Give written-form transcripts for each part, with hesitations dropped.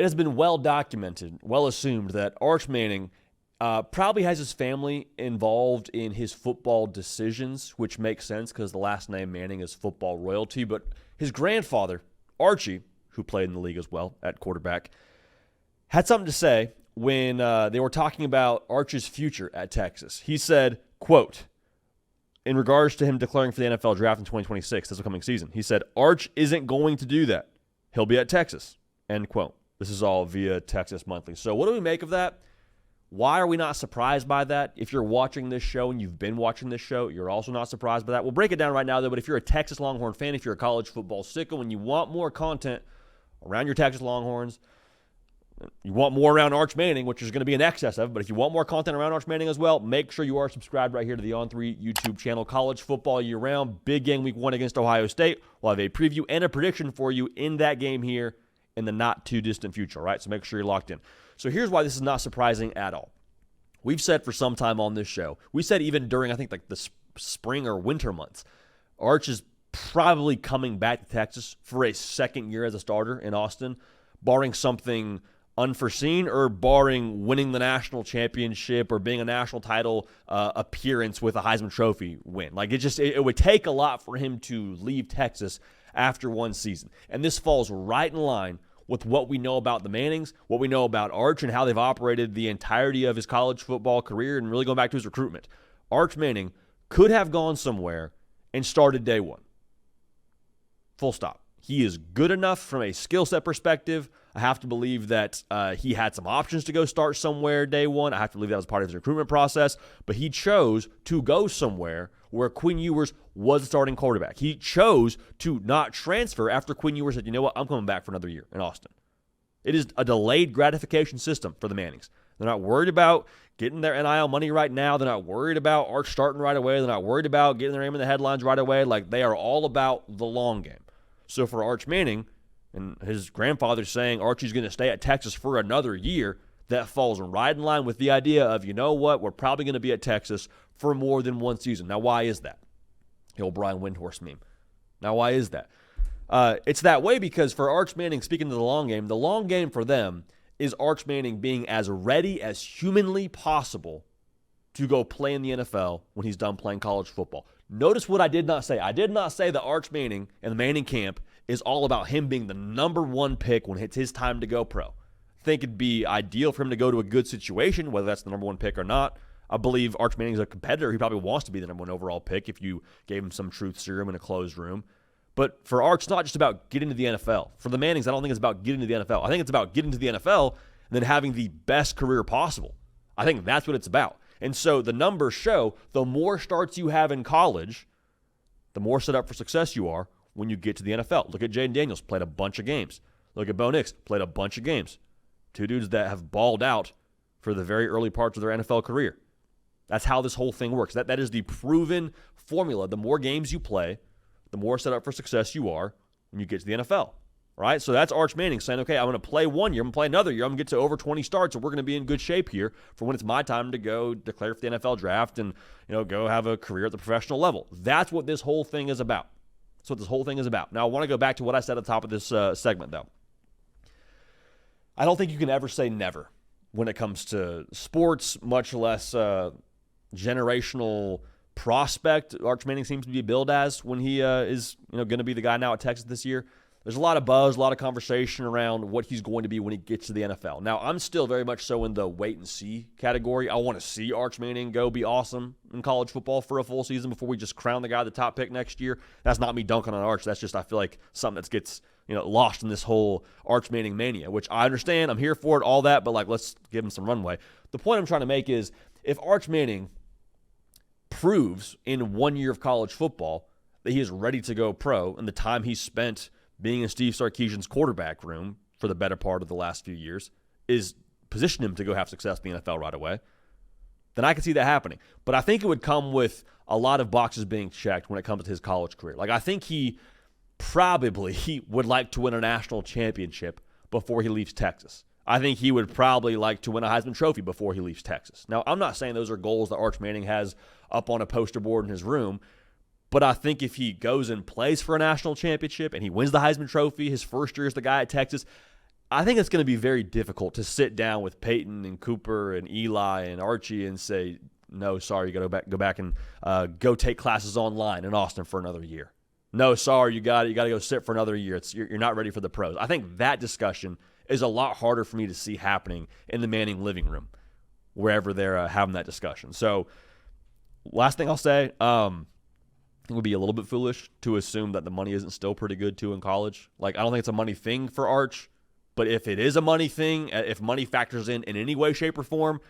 it has been well documented, well assumed that Arch Manning probably has his family involved in his football decisions, which makes sense because the last name Manning is football royalty. But his grandfather, Archie, who played in the league as well at quarterback, had something to say when they were talking about Arch's future at Texas. He said, quote, in regards to him declaring for the NFL draft in 2026, this upcoming season, he said, Arch isn't going to do that. He'll be at Texas, end quote. This is all via Texas Monthly. So what do we make of that? Why are we not surprised by that? If you're watching this show and you've been watching this show, you're also not surprised by that. We'll break it down right now, though, but if you're a Texas Longhorn fan, if you're a college football sicko and you want more content around your Texas Longhorns, you want more around Arch Manning, which is going to be in excess of, but if you want more content around Arch Manning as well, make sure you are subscribed right here to the On3 YouTube channel. College football year-round, big game week 1 against Ohio State. We'll have a preview and a prediction for you in that game here in the not-too-distant future, all right? So make sure you're locked in. So here's why this is not surprising at all. We've said for some time on this show, we said even during, I think, like the spring or winter months, Arch is probably coming back to Texas for a second year as a starter in Austin, barring something unforeseen or barring winning the national championship or being a national title appearance with a Heisman Trophy win. Like, it would take a lot for him to leave Texas after one season. And this falls right in line with what we know about the Mannings, what we know about Arch, and how they've operated the entirety of his college football career, and really going back to his recruitment. Arch Manning could have gone somewhere and started day one. Full stop. He is good enough from a skill set perspective. I have to believe that he had some options to go start somewhere day one. I have to believe that was part of his recruitment process. But he chose to go somewhere where Quinn Ewers was the starting quarterback. He chose to not transfer after Quinn Ewers said, you know what, I'm coming back for another year in Austin. It is a delayed gratification system for the Mannings. They're not worried about getting their NIL money right now. They're not worried about Arch starting right away. They're not worried about getting their name in the headlines right away. Like, they are all about the long game. So for Arch Manning, and his grandfather saying Archie's going to stay at Texas for another year, that falls right in line with the idea of, you know what, we're probably going to be at Texas for more than one season. Now, why is that? The old Brian Windhorst meme. Now, why is that? It's that way because for Arch Manning, speaking to the long game for them is Arch Manning being as ready as humanly possible to go play in the NFL when he's done playing college football. Notice what I did not say. I did not say that Arch Manning and the Manning camp is all about him being the number one pick when it's his time to go pro. I think it'd be ideal for him to go to a good situation, whether that's the number one pick or not. I believe Arch Manning's a competitor. He probably wants to be the number one overall pick if you gave him some truth serum in a closed room. But for Arch, it's not just about getting to the NFL. For the Mannings, I don't think it's about getting to the NFL. I think it's about getting to the NFL and then having the best career possible. I think that's what it's about. And so the numbers show the more starts you have in college, the more set up for success you are when you get to the NFL. Look at Jaden Daniels, played a bunch of games. Look at Bo Nix, played a bunch of games. Two dudes that have balled out for the very early parts of their NFL career. That's how this whole thing works. That is the proven formula. The more games you play, the more set up for success you are when you get to the NFL. Right? So that's Arch Manning saying, okay, I'm going to play one year, I'm going to play another year, I'm going to get to over 20 starts, and we're going to be in good shape here for when it's my time to go declare for the NFL draft and, go have a career at the professional level. That's what this whole thing is about. That's what this whole thing is about. Now, I want to go back to what I said at the top of this segment, though. I don't think you can ever say never when it comes to sports, much less generational prospect Arch Manning seems to be billed as when he is going to be the guy now at Texas this year. There's a lot of buzz, a lot of conversation around what he's going to be when he gets to the NFL. Now, I'm still very much so in the wait-and-see category. I want to see Arch Manning go be awesome in college football for a full season before we just crown the guy the top pick next year. That's not me dunking on Arch. That's just, I feel like, something that gets lost in this whole Arch Manning mania, which I understand. I'm here for it, all that, but let's give him some runway. The point I'm trying to make is if Arch Manning proves in 1 year of college football that he is ready to go pro and the time he spent being in Steve Sarkisian's quarterback room for the better part of the last few years is position him to go have success in the NFL right away, then I can see that happening. But I think it would come with a lot of boxes being checked when it comes to his college career. I think he probably would like to win a national championship before he leaves Texas. I think he would probably like to win a Heisman Trophy before he leaves Texas. Now, I'm not saying those are goals that Arch Manning has up on a poster board in his room, but I think if he goes and plays for a national championship and he wins the Heisman Trophy his first year as the guy at Texas, I think it's going to be very difficult to sit down with Peyton and Cooper and Eli and Archie and say, no, sorry, you got to go back and go take classes online in Austin for another year. No, sorry, you got to go sit for another year. You're not ready for the pros. I think that discussion is a lot harder for me to see happening in the Manning living room, wherever they're having that discussion. So, last thing I'll say, it would be a little bit foolish to assume that the money isn't still pretty good too in college. Like, I don't think it's a money thing for Arch, but if it is a money thing, if money factors in any way, shape, or form,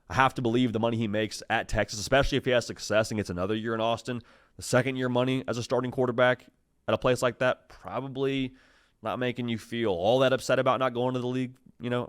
I have to believe the money he makes at Texas, especially if he has success and gets another year in Austin, the second year money as a starting quarterback at a place like that, probably not making you feel all that upset about not going to the league,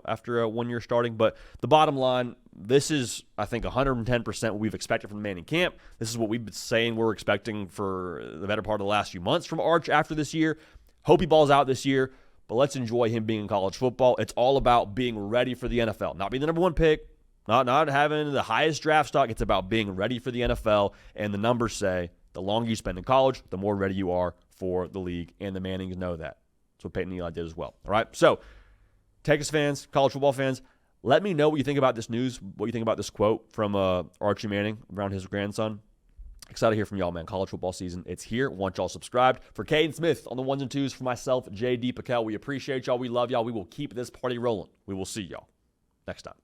after a 1 year starting. But the bottom line, this is, I think, 110% what we've expected from the Manning camp. This is what we've been saying we're expecting for the better part of the last few months from Arch after this year. Hope he balls out this year, but let's enjoy him being in college football. It's all about being ready for the NFL, not being the number one pick, not having the highest draft stock. It's about being ready for the NFL, and the numbers say the longer you spend in college, the more ready you are for the league, and the Mannings know that. That's what Peyton and Eli did as well. All right, so Texas fans, college football fans, let me know what you think about this news, what you think about this quote from Archie Manning around his grandson. Excited to hear from y'all, man. College football season, it's here. Want y'all subscribed. For Caden Smith on the ones and twos, for myself, JD PicKell, we appreciate y'all. We love y'all. We will keep this party rolling. We will see y'all next time.